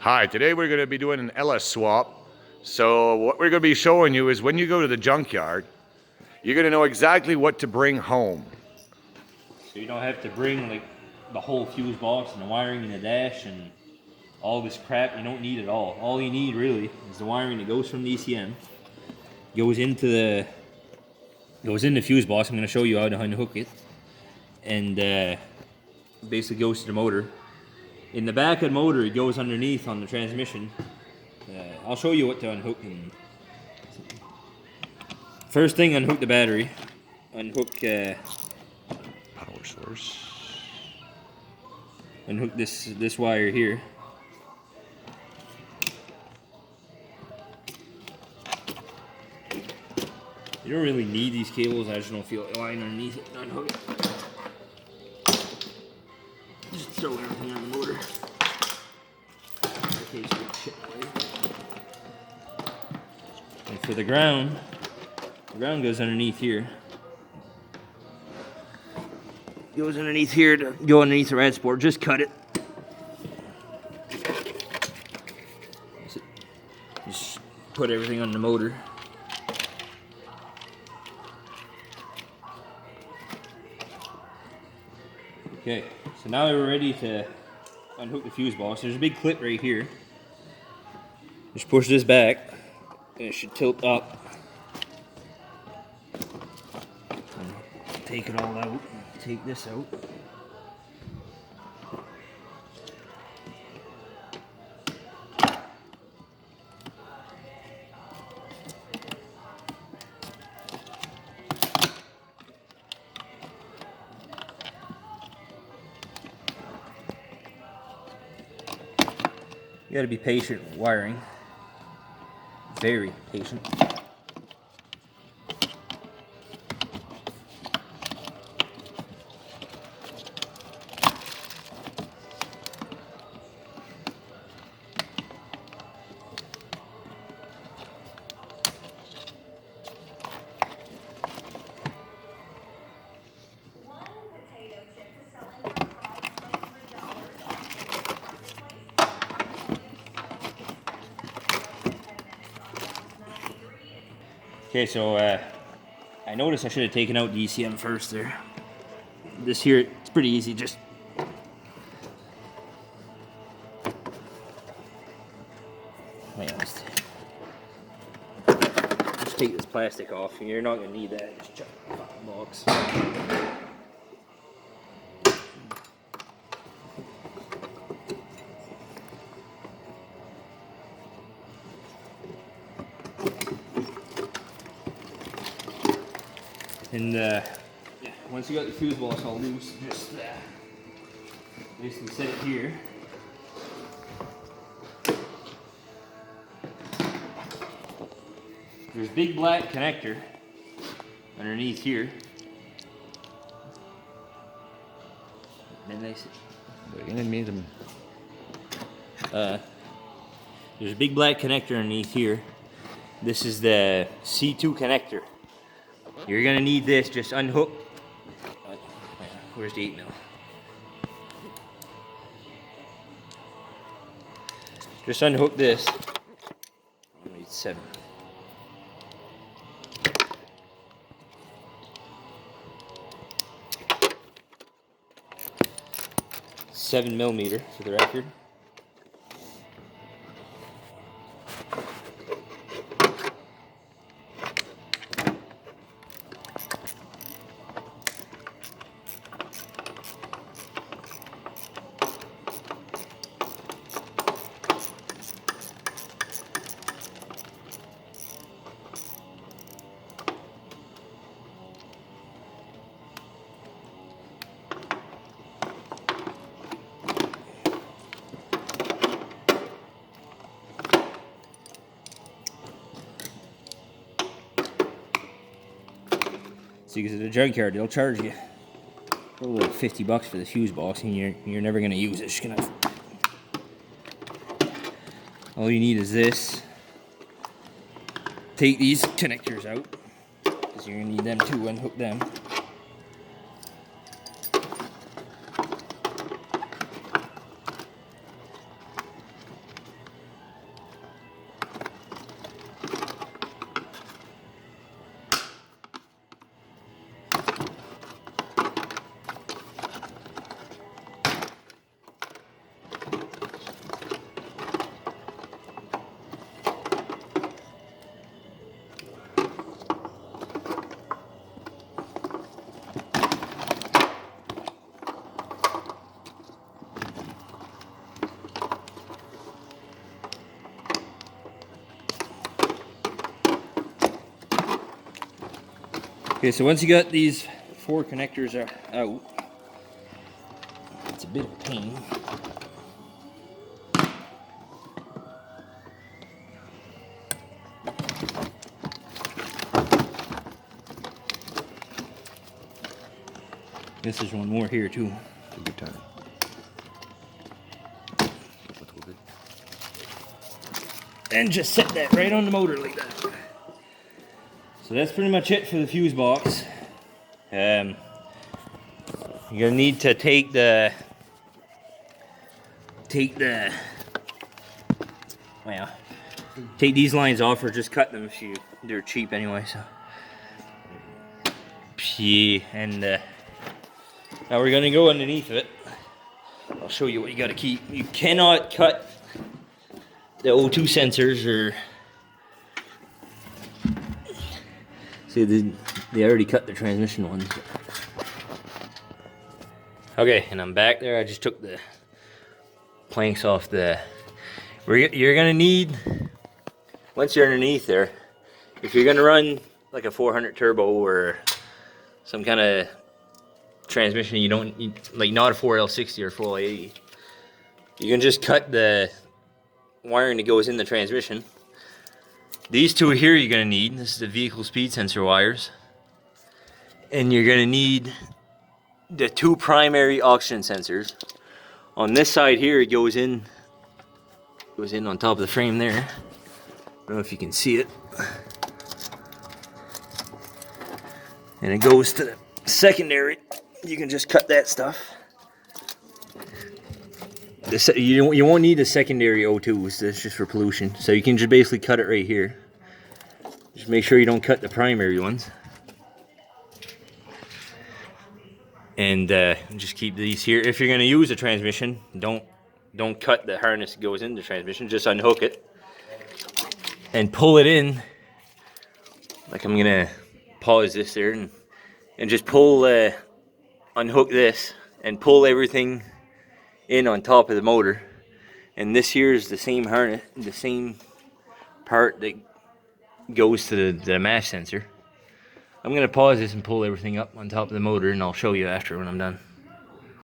Hi, today we're going to be doing an LS swap. So what we're going to be showing you is when you go to the junkyard, you're going to know exactly what to bring home. So you don't have to bring like the whole fuse box and the wiring and the dash and all this crap. You don't need it all. All you need really is the wiring that goes from the ECM, goes into the fuse box. I'm going to show you how to unhook it, and basically goes to the motor. In the back of the motor, it goes underneath on the transmission. I'll show you what to unhook. First thing, unhook the battery. Unhook Power source. Unhook this wire here. You don't really need these cables. I just don't feel like lying underneath it and unhook it. Just throw everything on the motor. In case we get shit away. And for the ground goes underneath here. Goes underneath here to go underneath the rad sport. Just cut it. Just put everything on the motor. Okay, so now we're ready to unhook the fuse box. There's a big clip right here. Just push this back, and it should tilt up. And take it all out. Take this out. You gotta be patient with wiring. Very patient. Okay, so I noticed I should have taken out the ECM first there. This here, it's pretty easy, just just take this plastic off. You're not gonna need that. Just chuck it in the fucking box. And once you got the fuse box all loose, just basically set it here. There's a big black connector underneath here. And then there's a big black connector underneath here. This is the C2 connector. You're gonna need this. Just unhook. Where's the 8 mil? Just unhook this. I need 7. $7mm for the record. See, because at the junkyard, they'll charge you a little $50 for the fuse box, and you're never gonna use it. Just gonna. All you need is this. Take these connectors out, because you're gonna need them to unhook them. Okay, so once you got these 4 connectors out, it's a bit of a pain. This is one more here too. Take your time. And just set that right on the motor like that. So that's pretty much it for the fuse box. You're gonna need to take the these lines off or just cut them if they're cheap anyway. So yeah, and now we're gonna go underneath it. I'll show you what you gotta keep. You cannot cut the O2 sensors, or see they already cut the transmission ones. Okay, and I'm back there. I just took the planks off the. You're gonna need, once you're underneath there, if you're gonna run like a 400 turbo or some kind of transmission, you don't need, like not a 4L60 or 4L80. You can just cut the wiring that goes in the transmission. These two here you're gonna need. This is the vehicle speed sensor wires, and you're gonna need the 2 primary oxygen sensors. On this side here, it goes in on top of the frame there. I don't know if you can see it, and it goes to the secondary. You can just cut that stuff. You won't need the secondary O2s. That's just for pollution. So you can just basically cut it right here. Just make sure you don't cut the primary ones. And just keep these here. If you're going to use a transmission, don't cut the harness that goes in the transmission. Just unhook it and pull it in. Like I'm going to pause this there and just pull, unhook this and pull everything in on top of the motor. And this here is the same harness, the same part that goes to the mass sensor. I'm going to pause this and pull everything up on top of the motor, and I'll show you after when I'm done.